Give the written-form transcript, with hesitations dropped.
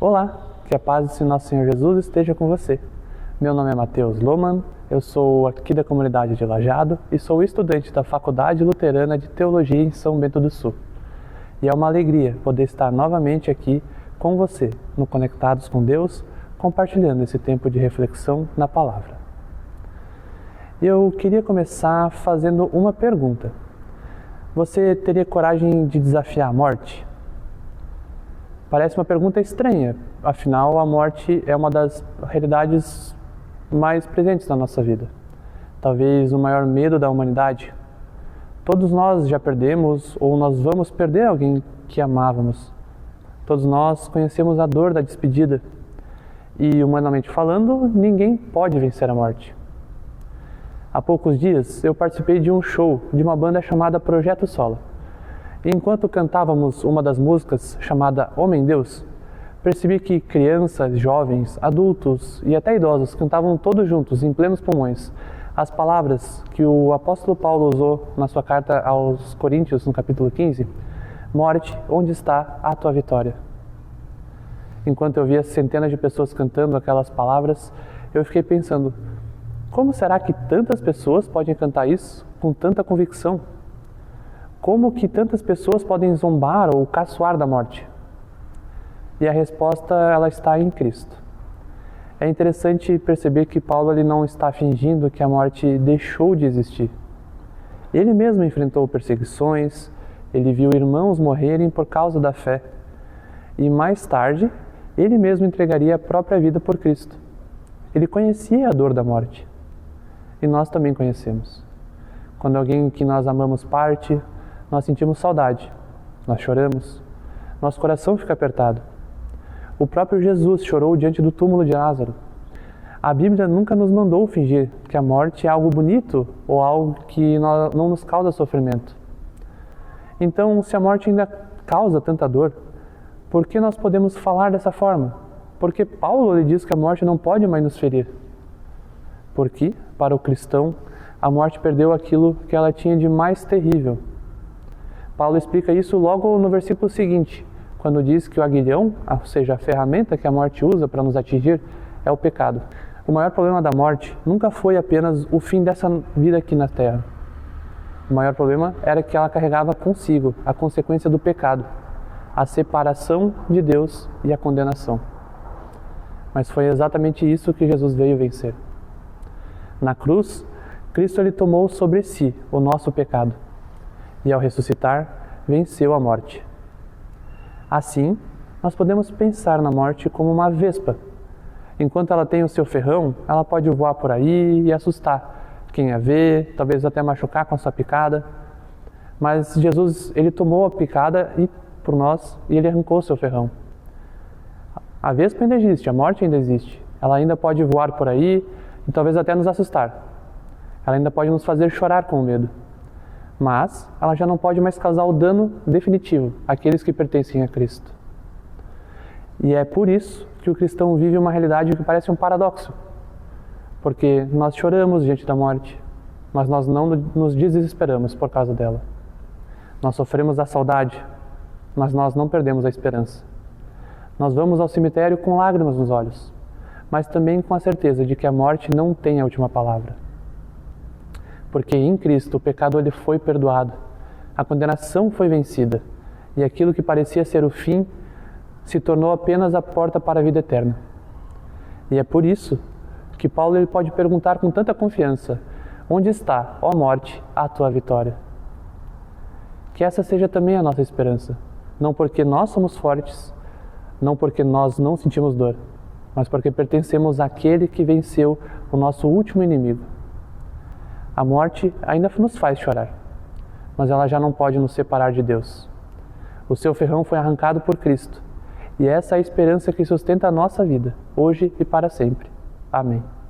Olá, que a paz de nosso Senhor Jesus esteja com você. Meu nome é Matheus Lohmann, eu sou aqui da comunidade de Lajeado e sou estudante da Faculdade Luterana de Teologia em São Bento do Sul. E é uma alegria poder estar novamente aqui com você, no Conectados com Deus, compartilhando esse tempo de reflexão na Palavra. Eu queria começar fazendo uma pergunta. Você teria coragem de desafiar a morte? Parece uma pergunta estranha, afinal a morte é uma das realidades mais presentes na nossa vida. Talvez o maior medo da humanidade. Todos nós já perdemos ou nós vamos perder alguém que amávamos. Todos nós conhecemos a dor da despedida. E, humanamente falando, ninguém pode vencer a morte. Há poucos dias eu participei de um show de uma banda chamada Projeto Sola. E enquanto cantávamos uma das músicas chamada Homem Deus, percebi que crianças, jovens, adultos e até idosos cantavam todos juntos, em plenos pulmões, as palavras que o apóstolo Paulo usou na sua carta aos Coríntios, no capítulo 15, Morte, onde está a tua vitória? Enquanto eu via centenas de pessoas cantando aquelas palavras, eu fiquei pensando, como será que tantas pessoas podem cantar isso com tanta convicção? Como que tantas pessoas podem zombar ou caçoar da morte? E a resposta, ela está em Cristo. É interessante perceber que Paulo ele não está fingindo que a morte deixou de existir. Ele mesmo enfrentou perseguições, ele viu irmãos morrerem por causa da fé. E mais tarde, ele mesmo entregaria a própria vida por Cristo. Ele conhecia a dor da morte. E nós também conhecemos. Quando alguém que nós amamos parte, nós sentimos saudade, nós choramos, nosso coração fica apertado. O próprio Jesus chorou diante do túmulo de Lázaro. A Bíblia nunca nos mandou fingir que a morte é algo bonito ou algo que não nos causa sofrimento. Então, se a morte ainda causa tanta dor, por que nós podemos falar dessa forma? Porque Paulo lhe diz que a morte não pode mais nos ferir. Porque, para o cristão, a morte perdeu aquilo que ela tinha de mais terrível. Paulo explica isso logo no versículo seguinte, quando diz que o aguilhão, ou seja, a ferramenta que a morte usa para nos atingir, é o pecado. O maior problema da morte nunca foi apenas o fim dessa vida aqui na Terra. O maior problema era que ela carregava consigo a consequência do pecado, a separação de Deus e a condenação. Mas foi exatamente isso que Jesus veio vencer. Na cruz, Cristo ele tomou sobre si o nosso pecado. E ao ressuscitar, venceu a morte. Assim, nós podemos pensar na morte como uma vespa. Enquanto ela tem o seu ferrão, ela pode voar por aí e assustar quem a vê, talvez até machucar com a sua picada. Mas Jesus, ele tomou a picada por nós e ele arrancou o seu ferrão. A vespa ainda existe, a morte ainda existe. Ela ainda pode voar por aí e talvez até nos assustar. Ela ainda pode nos fazer chorar com o medo. Mas ela já não pode mais causar o dano definitivo àqueles que pertencem a Cristo. E é por isso que o cristão vive uma realidade que parece um paradoxo. Porque nós choramos diante da morte, mas nós não nos desesperamos por causa dela. Nós sofremos a saudade, mas nós não perdemos a esperança. Nós vamos ao cemitério com lágrimas nos olhos, mas também com a certeza de que a morte não tem a última palavra. Porque em Cristo o pecado ele foi perdoado, a condenação foi vencida, e aquilo que parecia ser o fim se tornou apenas a porta para a vida eterna. E é por isso que Paulo ele pode perguntar com tanta confiança, onde está, ó morte, a tua vitória? Que essa seja também a nossa esperança, não porque nós somos fortes, não porque nós não sentimos dor, mas porque pertencemos àquele que venceu o nosso último inimigo. A morte ainda nos faz chorar, mas ela já não pode nos separar de Deus. O seu ferrão foi arrancado por Cristo, e essa é a esperança que sustenta a nossa vida, hoje e para sempre. Amém.